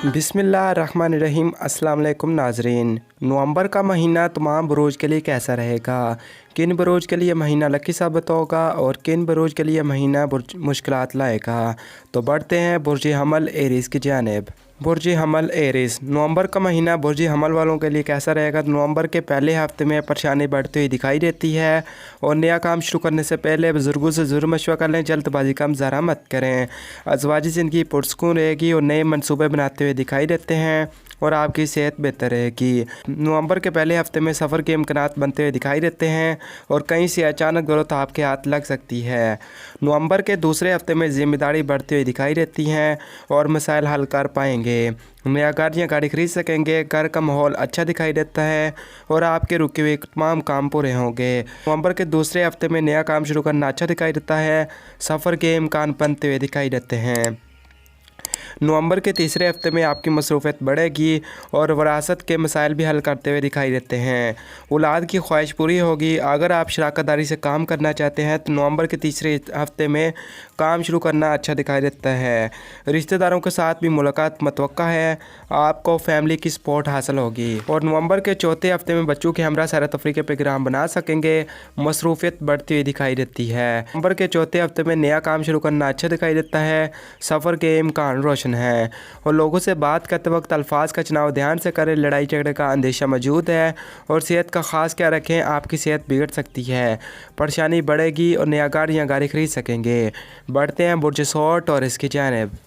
बिस्मिल्लाहिर्रहमानिर्रहीम। अस्सलाम वालेकुम नाजरीन। नवंबर का महीना तमाम बुरूज के लिए कैसा रहेगा, किन बुरूज के लिए महीना लकी साबित होगा और किन बुरूज के लिए महीना मुश्किलात लाएगा। तो बढ़ते हैं बुर्ज हमल एरीज़ की जानिब। बुर्ज हमल एरीज़, नवंबर का महीना बुर्ज हमल वालों के लिए कैसा रहेगा। नवंबर के पहले हफ्ते में परेशानी बढ़ती हुई दिखाई देती है और नया काम शुरू करने से पहले बुज़ुर्गों से ज़रूर मशवरा कर लें। जल्दबाजी का मुज़ाहरा मत करें। अज़वाजी ज़िंदगी पुरसकून रहेगी और नए मनसूबे बनाते हुए दिखाई देते हैं और आपकी सेहत बेहतर रहेगी। नवंबर के पहले हफ्ते में सफ़र के इम्कानात बनते हुए दिखाई देते हैं और कहीं से अचानक दौलत आपके हाथ लग सकती है। नवंबर के दूसरे हफ्ते में ज़िम्मेदारी बढ़ती हुई दिखाई देती हैं और मसाइल हल कर पाएंगे। नया घर या गाड़ी खरीद सकेंगे। घर का माहौल अच्छा दिखाई देता है और आपके रुके हुए तमाम काम पूरे होंगे। नवंबर के दूसरे हफ्ते में नया काम शुरू करना अच्छा दिखाई देता है। सफ़र के इम्कान बनते हुए दिखाई देते हैं। नवंबर के तीसरे हफ्ते में आपकी मसरूफ़ियत बढ़ेगी और वरासत के मसाइल भी हल करते हुए दिखाई देते हैं। औलाद की ख्वाहिश पूरी होगी। अगर आप शराकतदारी से काम करना चाहते हैं तो नवंबर के तीसरे हफ्ते में काम शुरू करना अच्छा दिखाई देता है। रिश्तेदारों के साथ भी मुलाकात मतवक्का है। आपको फैमिली की सपोर्ट हासिल होगी। और नवंबर के चौथे हफ्ते में बच्चों के हमरा सैर तफरीह के प्रोग्राम बना सकेंगे। मसरूफ़ियत बढ़ती हुई दिखाई देती है। नवंबर के चौथे हफ्ते में नया काम शुरू करना अच्छा दिखाई देता है। सफ़र के इम्कान रोशन है और लोगों से बात करते वक्त अल्फाज का चुनाव ध्यान से करें। लड़ाई झगड़े का अंदेशा मौजूद है और सेहत का ख़ास ख्याल रखें। आपकी सेहत बिगड़ सकती है। परेशानी बढ़ेगी और नया गाड़ी या गाड़ी खरीद सकेंगे। बढ़ते हैं बुर्ज सौर और इसकी जानिब।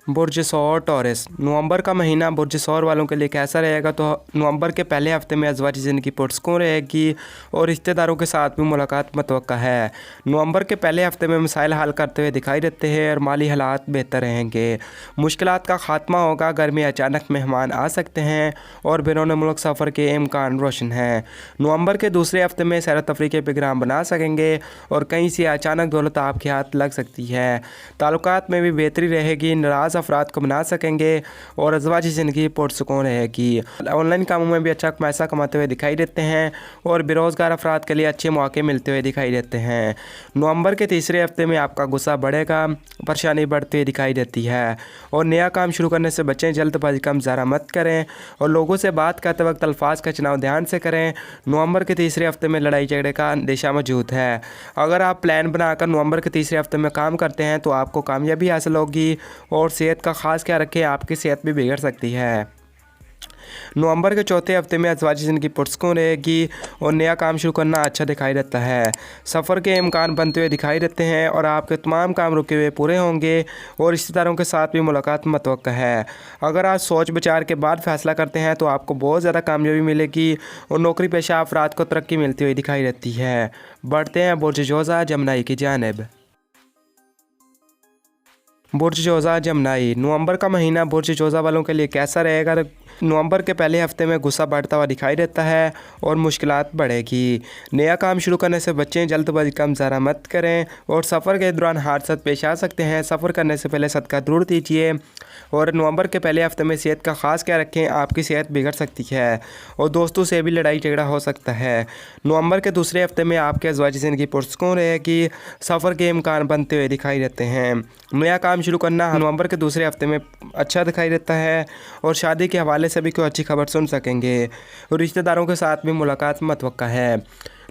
बुर्ज सौर टॉरस, नवंबर का महीना बुर्ज सौर वालों के लिए कैसा रहेगा। तो नवंबर के पहले हफ्ते में अज़वाजी ज़िंदगी पुरसकून रहेगी और रिश्तेदारों के साथ भी मुलाकात मतवक्का है। नवंबर के पहले हफ्ते में मसाइल हल करते हुए दिखाई देते हैं और माली हालात बेहतर रहेंगे। मुश्किलात का ख़ात्मा होगा। घर में अचानक मेहमान आ सकते हैं और बैरून मुल्क सफ़र के इम्कान रोशन हैं। नवंबर के दूसरे हफ्ते में सैर तफरीह के प्रोग्राम बना सकेंगे और कहीं से अचानक दौलत आपके हाथ लग सकती है। ताल्लुकात में भी बेहतरी रहेगी। नाराज़ अफराद को बना सकेंगे और अज़वाजी ज़िंदगी पुरसुकून रहेगी। ऑनलाइन कामों में भी अच्छा पैसा कमाते हुए दिखाई देते हैं और बेरोज़गार अफराद के लिए अच्छे मौके मिलते हुए दिखाई देते हैं। नवंबर के तीसरे हफ्ते में आपका गुस्सा बढ़ेगा। परेशानी बढ़ती हुई दिखाई देती है और नया काम शुरू करने से बचें। जल्दबाजी का मुज़ाहरा मत करें और लोगों से बात करते वक्त अल्फाज का चुनाव ध्यान से करें। नवंबर के तीसरे हफ्ते में लड़ाई झगड़े का अंदेशा मौजूद है। अगर आप प्लान बनाकर नवंबर के तीसरे हफ्ते में काम करते हैं तो आपको कामयाबी हासिल होगी और सेहत का ख़ास ख्याल रखें। आपकी सेहत भी बिगड़ सकती है। नवंबर के चौथे हफ्ते में अज़वाजी ज़िंदगी पुरसकून रहेगी और नया काम शुरू करना अच्छा दिखाई देता है। सफ़र के इम्कान बनते हुए दिखाई देते हैं और आपके तमाम काम रुके हुए पूरे होंगे और रिश्तेदारों के साथ भी मुलाकात मतवक्का है। अगर आप सोच विचार के बाद फ़ैसला करते हैं तो आपको बहुत ज़्यादा कामयाबी मिलेगी और नौकरी पेशा अफराद को तरक्की मिलती हुई दिखाई देती है। बढ़ते हैं बुर्ज जोज़ा जमनाई की जानिब। बुर्ज जोज़ा जमनाई, नवंबर का महीना बुर्ज जोज़ा वालों के लिए कैसा रहेगा। नवंबर के पहले हफ्ते में गुस्सा बढ़ता हुआ दिखाई देता है और मुश्किलात बढ़ेगी। नया काम शुरू करने से बचें। जल्दबाजी का मुज़ाहरा मत करें और सफ़र के दौरान हादसा पेश आ सकते हैं। सफ़र करने से पहले सदका ज़रूर दीजिए और नवंबर के पहले हफ्ते में सेहत का ख़ास ख्याल रखें। आपकी सेहत बिगड़ सकती है और दोस्तों से भी लड़ाई झगड़ा हो सकता है। नवंबर के दूसरे हफ्ते में आपके अज़वाजी ज़िंदगी पुरसुकून रहेगी। सफ़र के इम्कान बनते हुए दिखाई देते हैं। नया काम शुरू करना नवंबर के दूसरे हफ्ते में अच्छा दिखाई देता है और शादी के हवाले से भी कोई अच्छी खबर सुन सकेंगे और रिश्तेदारों के साथ भी मुलाकात मतवक्का है।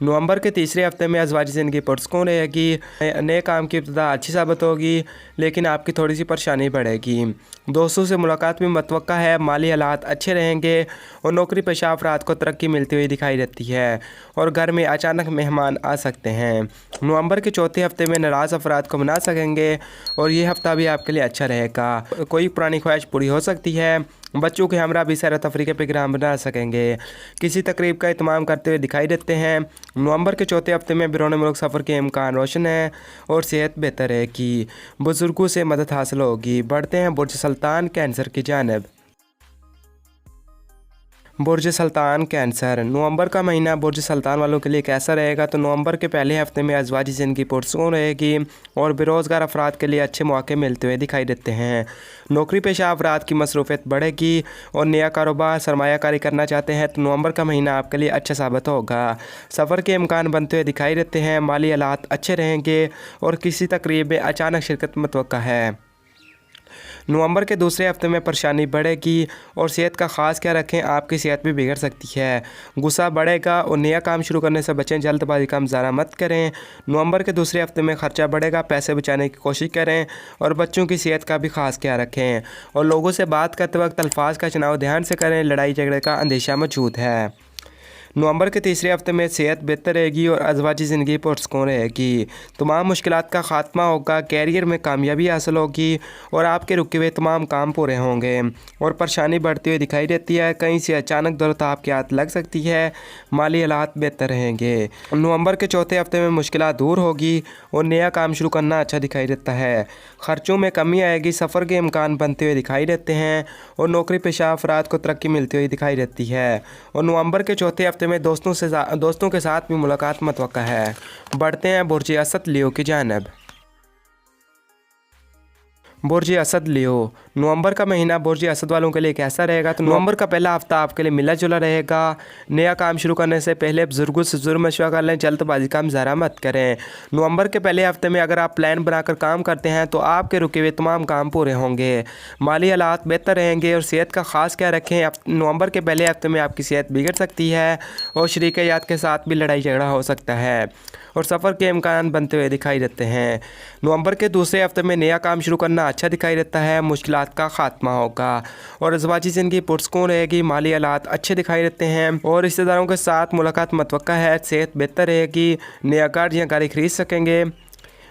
नवंबर के तीसरे हफ्ते में अज़वाजी ज़िंदगी पुरसुकून रहेगी। नए काम की इब्तिदा अच्छी साबित होगी लेकिन आपकी थोड़ी सी परेशानी बढ़ेगी। दोस्तों से मुलाकात भी मतवक्का है। माली हालात अच्छे रहेंगे और नौकरी पेशा अफराद को तरक्की मिलती हुई दिखाई देती है और घर में अचानक मेहमान आ सकते हैं। नवंबर के चौथे हफ्ते में नाराज़ अफराद को मना सकेंगे और ये हफ्ता भी आपके लिए अच्छा रहेगा। कोई पुरानी ख्वाहिश पूरी हो सकती है। बच्चों के हमरा भी सैर तफरीह के प्रोग्राम बना सकेंगे। किसी तकरीब का इत्माम करते हुए दिखाई देते हैं। नवंबर के चौथे हफ्ते में बैरून मुल्क सफ़र के इम्कान रोशन है और सेहत बेहतर रहेगी। बुज़ुर्गों से मदद हासिल होगी। बढ़ते हैं बुर्ज सुल्तान कैंसर की जानिब। बुर्ज सुल्तान कैंसर, नवंबर का महीना बुर्ज सुल्तान वालों के लिए कैसा रहेगा। तो नवंबर के पहले हफ्ते में अज़वाजी ज़िंदगी पुरसुकून रहेगी और बेरोज़गार अफराद के लिए अच्छे मौके मिलते हुए दिखाई देते हैं। नौकरी पेशा अफराद की मसरूफ़ियत बढ़ेगी और नया कारोबार सरमायाकारी करना चाहते हैं तो नवंबर का महीना आपके लिए अच्छा साबित होगा। सफ़र के इम्कान बनते हुए दिखाई देते हैं। माली हालात अच्छे रहेंगे और किसी तकरीब में अचानक शिरकत मुतवक्का है। नवंबर के दूसरे हफ्ते में परेशानी बढ़ेगी और सेहत का खास ख्याल रखें, आपकी सेहत भी बिगड़ सकती है। गुस्सा बढ़ेगा और नया काम शुरू करने से बचें, जल्दबाजी का मुजाहरा मत करें। नवंबर के दूसरे हफ्ते में खर्चा बढ़ेगा, पैसे बचाने की कोशिश करें और बच्चों की सेहत का भी खास ख्याल रखें। और लोगों से बात करते वक्त अल्फाज का चुनाव ध्यान से करें, लड़ाई झगड़े का अंदेशा मौजूद है। नवंबर के तीसरे हफ्ते में सेहत बेहतर रहेगी और अज़वाजी ज़िंदगी पुरसकून रहेगी। तमाम मुश्किलात का ख़ात्मा होगा, कैरियर में कामयाबी हासिल होगी और आपके रुके हुए तमाम काम पूरे होंगे। और परेशानी बढ़ती हुई दिखाई देती है, कहीं से अचानक दौलत आपके हाथ लग सकती है, माली हालात बेहतर रहेंगे। नवंबर के चौथे हफ्ते में मुश्किलात दूर होगी और नया काम शुरू करना अच्छा दिखाई देता है। ख़र्चों में कमी आएगी, सफ़र के इम्कान बनते हुए दिखाई देते हैं और नौकरी पेशा अफराद को तरक्की मिलती हुई दिखाई देती है। और नवंबर के चौथे हफ्ते में दोस्तों के साथ भी मुलाकात मुतवक्का है। बढ़ते हैं बुर्ज असद लियो की जानिब। बुर्ज असद लियो, नवंबर का महीना बुर्ज असद वालों के लिए कैसा रहेगा? तो नवंबर का पहला हफ्ता आपके लिए मिला जुला रहेगा। नया काम शुरू करने से पहले बुजुर्गों से ज़रूर मशवरा कर लें, जल्दबाजी का मुजाहरा मत करें। नवंबर के पहले हफ्ते में अगर आप प्लान बनाकर काम करते हैं तो आपके रुके हुए तमाम काम पूरे होंगे, माली हालात बेहतर रहेंगे और सेहत का खास ख्याल रखें। नवंबर के पहले हफ्ते में आपकी सेहत बिगड़ सकती है और शरीक-ए-हयात के साथ भी लड़ाई झगड़ा हो सकता है और सफ़र के इम्कान बनते हुए दिखाई देते हैं। नवंबर के दूसरे हफ्ते में नया काम शुरू करना अच्छा दिखाई देता है, मुश्किलात का खात्मा होगा और अज़वाजी ज़िंदगी पुरसकून रहेगी, माली हालात अच्छे दिखाई देते हैं और रिश्तेदारों के साथ मुलाकात मुतवक्का है। सेहत बेहतर रहेगी, नया कार या गाड़ी खरीद सकेंगे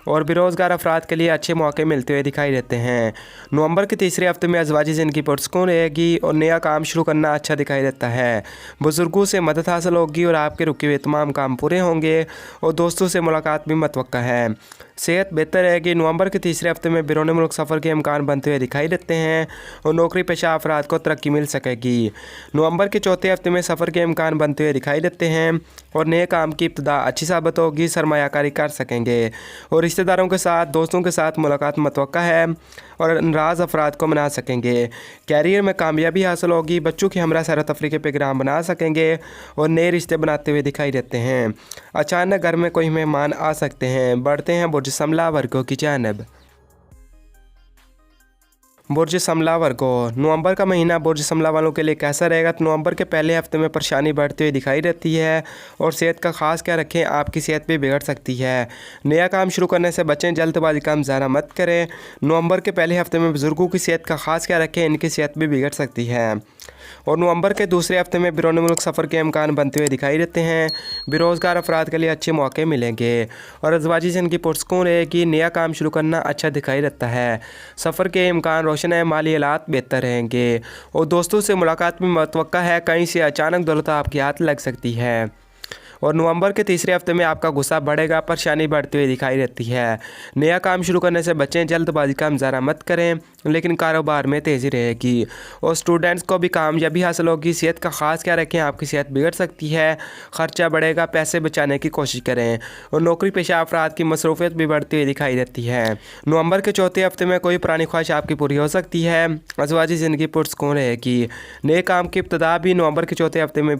और बेरोज़गार अफराद के लिए अच्छे मौके मिलते हुए दिखाई देते हैं। नवंबर के तीसरे हफ्ते में अज़वाजी ज़िंदगी पुरसकून रहेगी और नया काम शुरू करना अच्छा दिखाई देता है। बुज़ुर्गों से मदद हासिल होगी और आपके रुके हुए तमाम काम पूरे होंगे और दोस्तों से मुलाकात भी मुतवक्का है। सेहत बेहतर रहेगी। नवंबर के तीसरे हफ्ते में बैरून मुल्क सफ़र के इम्कान बनते हुए दिखाई देते हैं और नौकरी पेशा अफराद को तरक्की मिल सकेगी। नवंबर के चौथे हफ्ते में सफ़र के इम्कान बनते हुए दिखाई देते हैं और नए काम की इब्तिदा अच्छी साबित होगी, सरमायाकारी कर सकेंगे और रिश्तेदारों के साथ दोस्तों के साथ मुलाकात मुतवक्का है और नाराज़ अफराद को मना सकेंगे। कैरियर में कामयाबी हासिल होगी, बच्चों की हमरा सैर तफरीह के प्रोग्राम बना सकेंगे और नए रिश्ते बनाते हुए दिखाई देते हैं। अचानक घर में कोई मेहमान आ सकते हैं। बढ़ते हैं बुर्ज समला वर्गों की जानिब। बुर्ज समला वर्गो, नवंबर का महीना बुर्ज समला वालों के लिए कैसा रहेगा? तो नवंबर के पहले हफ्ते में परेशानी बढ़ती हुई दिखाई देती है और सेहत का खास ख्याल रखें, आपकी सेहत भी बिगड़ सकती है। नया काम शुरू करने से बचें, जल्दबाजी का मुजाहरा मत करें। नवंबर के पहले हफ्ते में बुजुर्गों की सेहत का खास ख्याल रखें, इनकी सेहत भी बिगड़ सकती है। और नवंबर के दूसरे हफ्ते में बैरून मुल्क सफ़र के इम्कान बनते हुए दिखाई देते हैं। बेरोज़गार अफराद के लिए अच्छे मौके मिलेंगे और अज़वाजी ज़िंदगी पुरसकून रहेगी, नया काम शुरू करना अच्छा दिखाई देता है। सफ़र के इम्कान रोशन है, माली हालात बेहतर रहेंगे और दोस्तों से मुलाकात भी मुतवक्का है, कहीं से अचानक दौलत आपके हाथ लग सकती है। और नवंबर के तीसरे हफ्ते में आपका गुस्सा बढ़ेगा, परेशानी बढ़ती हुई दिखाई देती है। नया काम शुरू करने से बचें, जल्दबाजी का मुजाहरा मत करें, लेकिन कारोबार में तेज़ी रहेगी और स्टूडेंट्स को भी कामयाबी हासिल होगी। सेहत का खास ख्याल रखें, आपकी सेहत बिगड़ सकती है, खर्चा बढ़ेगा, पैसे बचाने की कोशिश करें और नौकरी पेशा अफराद की मसरूफियत भी बढ़ती हुई दिखाई देती है। नवंबर के चौथे हफ्ते में कोई पुरानी ख्वाहिश आपकी पूरी हो सकती है। अज़वाजी ज़िंदगी पुरसकून रहेगी। नए काम की इब्तिदा भी नवंबर के चौथे हफ्ते में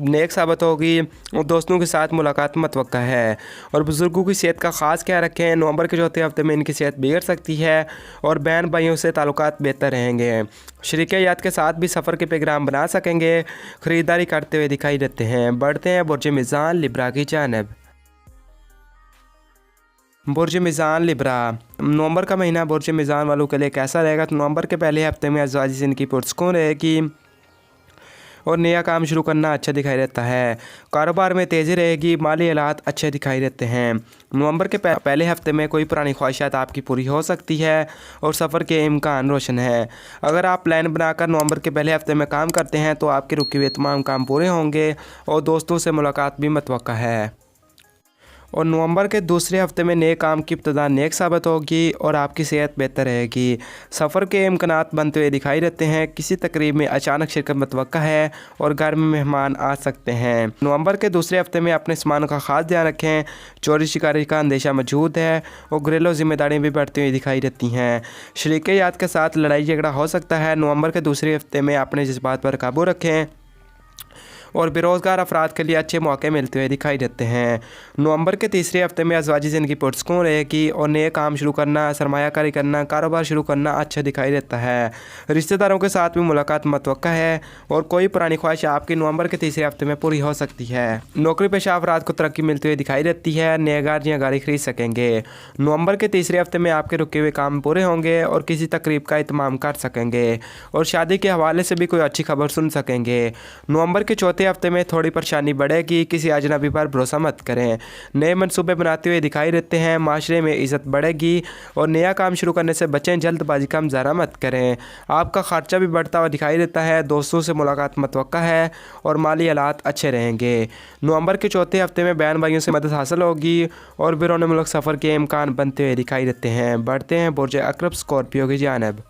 नेक साबित होगी और दोस्तों के साथ मुलाकात मुतवक्का है और बुज़ुर्गों की सेहत का खास ख्याल रखें। नवंबर के चौथे हफ्ते में इनकी सेहत बिगड़ सकती है और बहन भाइयों से ताल्लुकात बेहतर रहेंगे। शरीक-ए-हयात के साथ भी सफ़र के प्रोग्राम बना सकेंगे, ख़रीदारी करते हुए दिखाई देते हैं। बढ़ते हैं बुर्ज मीज़ान लिब्रा की जानिब। बुर्ज मीज़ान लिब्रा, नवंबर का महीना बुर्ज मीज़ान वालों के लिए कैसा रहेगा? तो नवंबर के पहले हफ्ते में अज़वाजी ज़िंदगी पुरसकून रहेगी और नया काम शुरू करना अच्छा दिखाई देता है। कारोबार में तेज़ी रहेगी, माली हालात अच्छे दिखाई देते हैं। नवंबर के पहले हफ्ते में कोई पुरानी ख्वाहिशात आपकी पूरी हो सकती है और सफ़र के इम्कान रोशन है। अगर आप प्लान बनाकर नवंबर के पहले हफ्ते में काम करते हैं तो आपके रुके हुए तमाम काम पूरे होंगे और दोस्तों से मुलाकात भी मुतवक्का है। और नवंबर के दूसरे हफ्ते में नए काम की इब्तिदा नेक साबित होगी और आपकी सेहत बेहतर रहेगी। सफ़र के इम्कानात बनते हुए दिखाई देते हैं। किसी तकरीब में अचानक शिरकत मुतवक्का है और घर में मेहमान आ सकते हैं। नवंबर के दूसरे हफ्ते में अपने सामान का खास ध्यान रखें, चोरी शिकारी का अंदेशा मौजूद है और घरेलू जिम्मेदारियाँ भी बढ़ती हुई दिखाई देती हैं। शरीक-ए-हयात के साथ लड़ाई झगड़ा हो सकता है। नवंबर के दूसरे हफ्ते में अपने जज्बात पर काबू रखें और बेरोज़गार अफराद के लिए अच्छे मौके मिलते हुए दिखाई देते हैं। नवंबर के तीसरे हफ्ते में अज़वाजी ज़िंदगी पुरस्कून रहेगी और नए काम शुरू करना, सरमायाकारी करना, कारोबार शुरू करना अच्छा दिखाई देता है। रिश्तेदारों के साथ भी मुलाकात मुतवक्का है और कोई पुरानी ख्वाहिश आपकी नवंबर के तीसरे हफ्ते में पूरी हो सकती है। नौकरी पेशा अफराद को तरक्की मिलती हुई दिखाई देती है। नए घर या गाड़ी खरीद सकेंगे। नवंबर के तीसरे हफ्ते में आपके रुके हुए काम पूरे होंगे और किसी तकरीब का इत्माम कर सकेंगे और शादी के हवाले से भी कोई अच्छी खबर सुन सकेंगे। नवंबर के चौथे हफ्ते में थोड़ी परेशानी बढ़ेगी। किसी अजनबी पर भरोसा मत करें। नए मनसूबे बनाते हुए दिखाई देते हैं। माशरे में इज़्ज़त बढ़ेगी और नया काम शुरू करने से बचें। जल्दबाजी का मुजाहरा मत करें। आपका खर्चा भी बढ़ता हुआ दिखाई देता है। दोस्तों से मुलाकात मुतवक्का है और माली हालात अच्छे रहेंगे। नवंबर के चौथे हफ्ते में बहन भाइयों से मदद हासिल होगी और बैरून मुल्क सफ़र के इम्कान बनते हुए दिखाई देते हैं। बढ़ते हैं बुर्ज अक़रब स्कॉर्पियो की जानिब।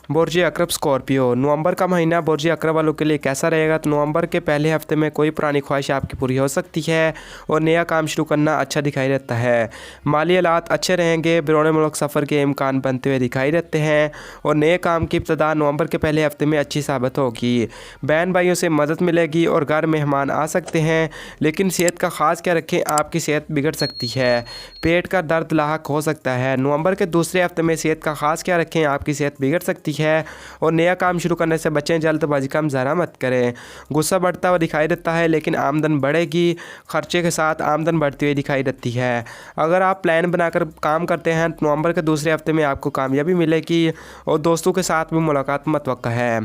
बुर्ज अक़रब स्कॉर्पियो, नवंबर का महीना बुर्ज अक़रब वालों के लिए कैसा रहेगा? तो नवंबर के पहले हफ्ते में कोई पुरानी ख्वाहिश आपकी पूरी हो सकती है और नया काम शुरू करना अच्छा दिखाई देता है। माली हालात अच्छे रहेंगे। बैरून मुल्क सफ़र के इम्कान बनते हुए दिखाई देते हैं और नए काम की इब्तिदा नवंबर के पहले हफ्ते में अच्छी साबित होगी। बहन भाइयों से मदद मिलेगी और घर मेहमान आ सकते हैं, लेकिन सेहत का ख़ास क्या रखें, आपकी सेहत बिगड़ सकती है। पेट का दर्द लाहक हो सकता है। नवंबर के दूसरे हफ्ते में सेहत का ख़ास क्या रखें, आपकी सेहत बिगड़ सकती है और नया काम शुरू करने से बचें। जल्दबाजी का मुजाहरा मत करें। गुस्सा बढ़ता हुआ दिखाई देता है, लेकिन आमदन बढ़ेगी। खर्चे के साथ आमदन बढ़ती हुई दिखाई देती है। अगर आप प्लान बनाकर काम करते हैं तो नवंबर के दूसरे हफ्ते में आपको कामयाबी मिलेगी और दोस्तों के साथ भी मुलाकात मुतवक्का है।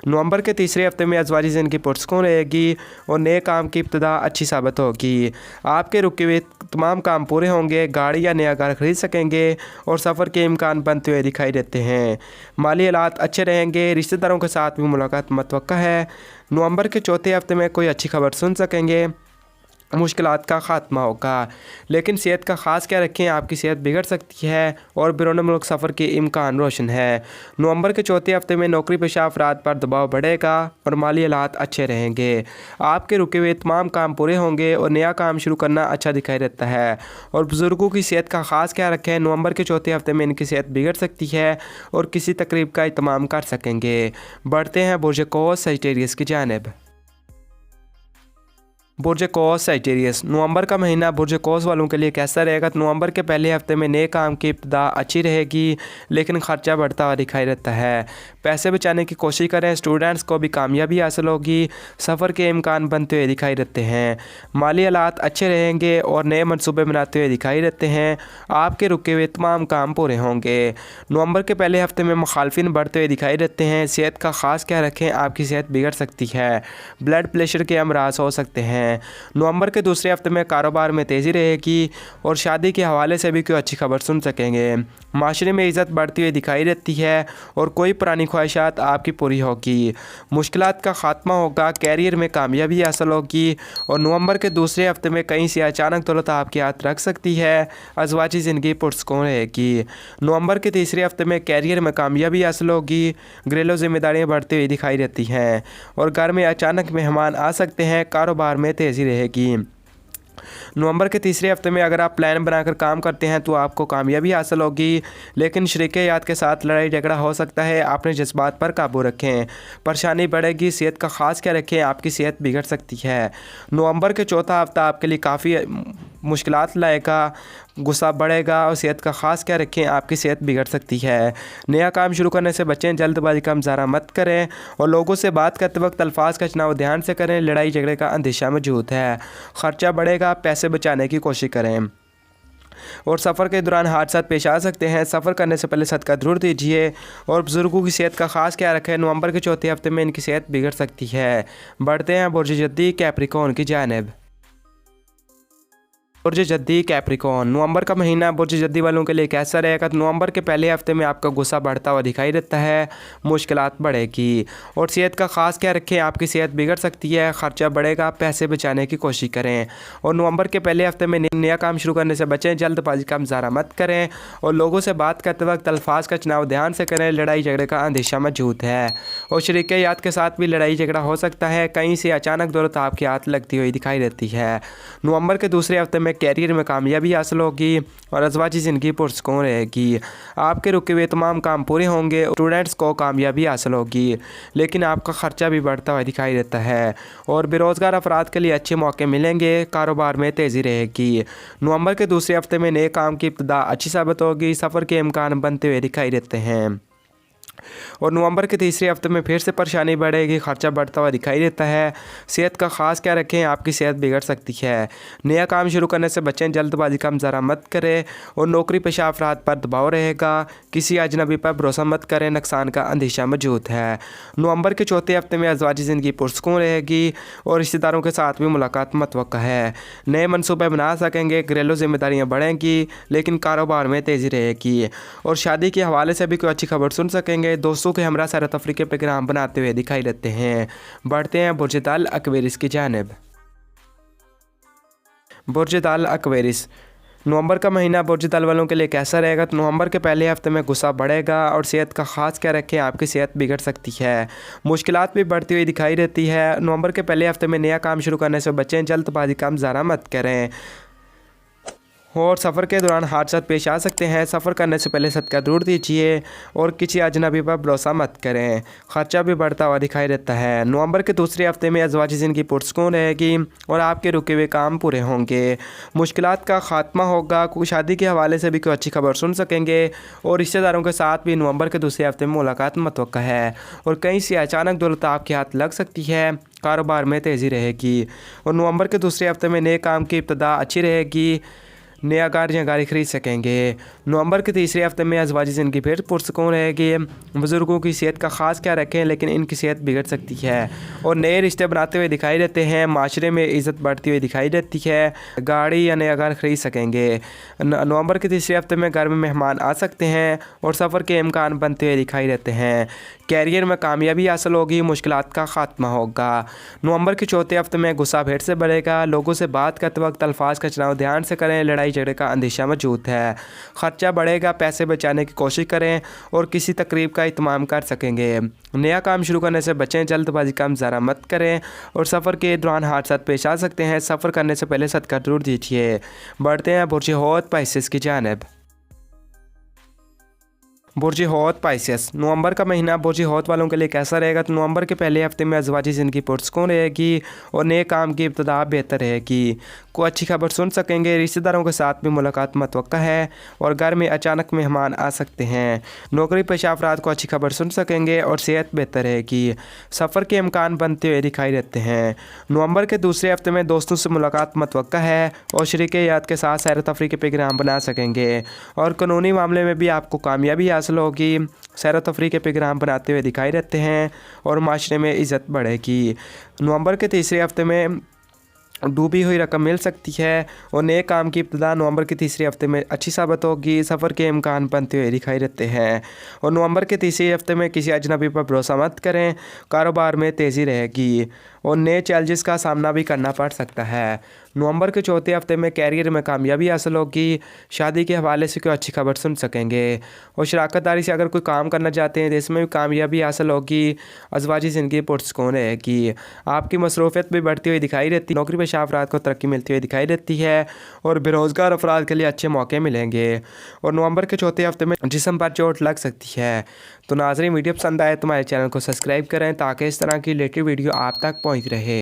नवंबर के तीसरे हफ्ते में अज़वाजी ज़िंदगी पुरस्कून रहेगी और नए काम की इब्तिदा अच्छी साबित होगी। आपके रुके हुए तमाम काम पूरे होंगे। गाड़ी या नया घर खरीद सकेंगे और सफ़र के इम्कान बनते हुए दिखाई देते हैं। माली हालात अच्छे रहेंगे। रिश्तेदारों के साथ भी मुलाकात मुतवक्का है। नवंबर के चौथे हफ्ते में कोई अच्छी खबर सुन सकेंगे। मुश्किलात का ख़ात्मा होगा, लेकिन सेहत का ख़ास क्या रखें, आपकी सेहत बिगड़ सकती है और बैरून मुल्क सफ़र के इम्कान रोशन है। नवंबर के चौथे हफ्ते में नौकरी पेशा अफराद पर दबाव बढ़ेगा और माली हालात अच्छे रहेंगे। आपके रुके हुए तमाम काम पूरे होंगे और नया काम शुरू करना अच्छा दिखाई देता है। और बुज़ुर्गों की सेहत का ख़ास क्या रखें, नवंबर के चौथे हफ्ते में इनकी सेहत बिगड़ सकती है और किसी तकरीब का इत्माम कर सकेंगे। बढ़ते हैं बुर्ज क़ौस सजिटेरियस की जानिब। बुर्ज क़ौस सजिटेरियस, नवंबर का महीना बुर्ज क़ौस वालों के लिए कैसा रहेगा? तो नवंबर के पहले हफ्ते में नए काम की इब्तिदा अच्छी रहेगी, लेकिन ख़र्चा बढ़ता हुआ दिखाई देता है। पैसे बचाने की कोशिश करें। स्टूडेंट्स को भी कामयाबी हासिल होगी। सफ़र के इम्कान बनते हुए दिखाई देते हैं। माली हालात अच्छे रहेंगे और नए मनसूबे बनाते हुए दिखाई देते हैं। आपके रुके हुए तमाम काम पूरे होंगे। नवंबर के पहले हफ्ते में मुखालफिन बढ़ते हुए दिखाई देते हैं। सेहत का ख़ास क्या रखें, आपकी सेहत बिगड़ सकती है। ब्लड प्रेशर के अमराज हो सकते हैं। नवंबर के दूसरे हफ्ते में कारोबार में तेज़ी रहेगी और शादी के हवाले से भी कोई अच्छी खबर सुन सकेंगे। माशरे में इज़्ज़त बढ़ती हुई दिखाई देती है और कोई पुरानी ख्वाहिशात आपकी पूरी होगी। मुश्किलात का ख़ात्मा होगा। कैरियर में कामयाबी हासिल होगी और नवंबर के दूसरे हफ्ते में कहीं से अचानक दौलत आपके हाथ रख सकती है। अज़वाजी ज़िंदगी पुरस्कून रहेगी। नवंबर के तीसरे हफ्ते में कैरियर में कामयाबी हासिल होगी। घरेलू जिम्मेदारियाँ बढ़ती हुई दिखाई देती हैं और घर में अचानक मेहमान आ सकते हैं। कारोबार में तेज़ी रहेगी। नवंबर के तीसरे हफ्ते में अगर आप प्लान बनाकर काम करते हैं तो आपको कामयाबी हासिल होगी, लेकिन शरीके-यात के साथ लड़ाई झगड़ा हो सकता है। अपने जज्बात पर काबू रखें। परेशानी बढ़ेगी। सेहत का ख़ास क्या रखें, आपकी सेहत बिगड़ सकती है। नवंबर के चौथा हफ्ता आपके लिए काफ़ी मुश्किलात लाएगा। गुस्सा बढ़ेगा और सेहत का ख़ास क्या रखें, आपकी सेहत बिगड़ सकती है। नया काम शुरू करने से बचें। जल्दबाजी का मुजाहरा मत करें और लोगों से बात करते वक्त अल्फाज का चुनाव ध्यान से करें। लड़ाई झगड़े का अंदेशा मौजूद है। ख़र्चा बढ़ेगा। पैसे बचाने की कोशिश करें और सफ़र के दौरान हादसा पेश आ सकते हैं। सफ़र करने से पहले सदका ज़रूर दीजिए और बुज़ुर्गों की सेहत का ख़ास क्या रखें। नवंबर के चौथे हफ्ते में इनकी सेहत बिगड़ सकती है। बढ़ते हैं बुर्ज जद्दी कैप्रिकॉर्न की जानिब। बुर्ज जद्दी कैप्रिकॉर्न, नवंबर का महीना बुर्ज जद्दी वालों के लिए कैसा रहेगा? तो नवंबर के पहले हफ्ते में आपका गुस्सा बढ़ता हुआ दिखाई देता है। मुश्किलात बढ़ेगी और सेहत का ख़ास क्या रखें, आपकी सेहत बिगड़ सकती है। ख़र्चा बढ़ेगा। पैसे बचाने की कोशिश करें और नवंबर के पहले हफ्ते में नया काम शुरू करने से बचें। जल्दबाजी का मुजाहरा मत करें और लोगों से बात करते वक्त अल्फाज का चुनाव ध्यान से करें। लड़ाई झगड़े का अंदेशा मौजूद है और शरीके-यात के साथ भी लड़ाई झगड़ा हो सकता है। कहीं से अचानक दौलत आपके हाथ लगती हुई दिखाई देती है। नवंबर के दूसरे हफ्ते में में कैरियर में कामयाबी हासिल होगी और अज़वाजी ज़िंदगी पुरसुकून रहेगी। आपके रुके हुए तमाम काम पूरे होंगे, स्टूडेंट्स को कामयाबी हासिल होगी, लेकिन आपका ख़र्चा भी बढ़ता हुआ दिखाई देता है और बेरोज़गार अफराद के लिए अच्छे मौके मिलेंगे, कारोबार में तेज़ी रहेगी। नवंबर के दूसरे हफ्ते में नए काम की इब्तिदा अच्छी साबित होगी, सफ़र के इम्कान बनते हुए दिखाई देते हैं। और नवंबर के तीसरे हफ्ते में फिर से परेशानी बढ़ेगी, खर्चा बढ़ता हुआ दिखाई देता है। सेहत का खास क्या रखें, आपकी सेहत बिगड़ सकती है। नया काम शुरू करने से बचें, जल्दबाजी का मुजाहरा मत करें और नौकरी पेशा अफराद पर दबाव रहेगा। किसी अजनबी पर भरोसा मत करें, नुकसान का अंदेशा मौजूद है। नवंबर के चौथे हफ्ते में अज़वाजी ज़िंदगी पुरसुकून रहेगी और रिश्तेदारों के साथ भी मुलाकात मुतवक्का है। नए मनसूबे बना सकेंगे, घरेलू जिम्मेदारियाँ बढ़ेंगी, लेकिन कारोबार में तेज़ी रहेगी और शादी के हवाले से भी कोई अच्छी खबर सुन सकेंगे। दोस्तों के हमरा सैर तफरीह के प्रोग्राम बनाते हुए दिखाई देते हैं। बढ़ते हैं बुर्ज दाल एक्वेरियस की जानिब। बुर्ज दाल एक्वेरियस, नवंबर का महीना बुर्ज दाल वालों के लिए कैसा रहेगा? तो नवंबर के पहले हफ्ते में गुस्सा बढ़ेगा और सेहत का खास क्या रखें, आपकी सेहत बिगड़ सकती है। मुश्किलात भी बढ़ती हुई दिखाई देती है। नवंबर के पहले हफ्ते में नया काम शुरू करने से बचें, जल्दबाजी का मुजाहरा मत करें और सफ़र के दौरान हादसा पेश आ सकते हैं। सफ़र करने से पहले सदका ज़रूर दीजिए और किसी अजनबी पर भरोसा मत करें, ख़र्चा भी बढ़ता हुआ दिखाई देता है। नवंबर के दूसरे हफ्ते में अज़वाजी ज़िंदगी पुरसुकून रहेगी और आपके रुके हुए काम पूरे होंगे। मुश्किलात का खात्मा होगा, कोई शादी के हवाले से भी कोई अच्छी खबर सुन सकेंगे और रिश्तेदारों के साथ भी नवंबर के दूसरे हफ्ते में मुलाकात मुतवक्का है और कहीं से अचानक दौलत आपके हाथ लग सकती है। कारोबार में तेज़ी रहेगी और नवंबर के दूसरे हफ्ते में नए काम की इब्तिदा अच्छी रहेगी, नया गाड़ी खरीद सकेंगे। नवंबर के तीसरे हफ्ते में अज़वाजी ज़िंदगी फिर पुरसुकून रहेगी। बुज़ुर्गों की सेहत का खास क्या रखें, लेकिन इनकी सेहत बिगड़ सकती है और नए रिश्ते बनाते हुए दिखाई देते हैं। माशरे में इज़्ज़त बढ़ती हुई दिखाई देती है, गाड़ी या नया घर खरीद सकेंगे। नवंबर के तीसरे हफ्ते में घर में मेहमान आ सकते हैं और सफ़र के इम्कान बनते हुए दिखाई देते हैं। कैरियर में कामयाबी हासिल होगी, मुश्किलात का खात्मा होगा। नवंबर के चौथे हफ्ते में गुस्सा फिर से बढ़ेगा। लोगों से बात करते वक्त अल्फाज का चुनाव ध्यान से करें, लड़ाई झगड़े का अंदेशा मौजूद है। खर्चा बढ़ेगा, पैसे बचाने की कोशिश करें और किसी तकरीब का इत्माम कर सकेंगे। नया काम शुरू करने से बचें, जल्दबाजी का मुजाहरा मत करें और सफ़र के दौरान हादसा पेश आ सकते हैं। सफ़र करने से पहले सदका ज़रूर दीजिए। बढ़ते हैं बुर्ज हौत पाइसेस की जानिब। बुर्ज हौत पाइसेस, नवंबर का महीना बुर्ज हौत वालों के लिए कैसा रहेगा? तो नवंबर के पहले हफ्ते में अज़वाजी ज़िंदगी पुरसुकून रहेगी और नए काम की इब्तिदा बेहतर रहेगी। कोई अच्छी खबर सुन सकेंगे, रिश्तेदारों के साथ भी मुलाकात मुतवक्का है और घर में अचानक मेहमान आ सकते हैं। नौकरी पेशा अफराद को अच्छी खबर सुन सकेंगे और सेहत बेहतर रहेगी। सफ़र के इम्कान बनते हुए दिखाई देते हैं। नवंबर के दूसरे हफ्ते में दोस्तों से मुलाकात मुतवक्का है और शरीक याद के साथ सैर तफरीह के प्रोग्राम बना सकेंगे और कानूनी मामले में भी आपको कामयाबी हासिल होगी। सैर तफरीह के प्रोग्राम बनाते हुए दिखाई देते हैं और माशरे में इज़्ज़त बढ़ेगी। नवंबर के तीसरे हफ्ते में डूबी हुई रकम मिल सकती है और नए काम की इब्तिदा नवंबर के तीसरे हफ्ते में अच्छी साबित होगी। सफ़र के इम्कान बनते हुए दिखाई देते हैं और नवंबर के तीसरे हफ्ते में किसी अजनबी पर भरोसा मत करें, कारोबार में तेज़ी रहेगी और नए चैलेंजेस का सामना भी करना पड़ सकता है। नवंबर के चौथे हफ्ते में कैरियर में कामयाबी हासिल होगी, शादी के हवाले से कोई अच्छी खबर सुन सकेंगे और शराकतदारी से अगर कोई काम करना चाहते हैं तो इसमें भी कामयाबी हासिल होगी। अज़वाजी ज़िंदगी पुरसुकून रहेगी, आपकी मसरूफियत भी बढ़ती हुई दिखाई देती है। नौकरी पेशा अफराद को तरक्की मिलती हुई दिखाई देती है और बेरोज़गार अफराद के लिए अच्छे मौके मिलेंगे और नवंबर के चौथे हफ्ते में जिस्म पर चोट लग सकती है। तो नाज़रीन, वीडियो पसंद आए तो हमारे चैनल को सब्सक्राइब करें ताकि इस तरह की रिलेटेड वीडियो आप तक पहुँच रहे।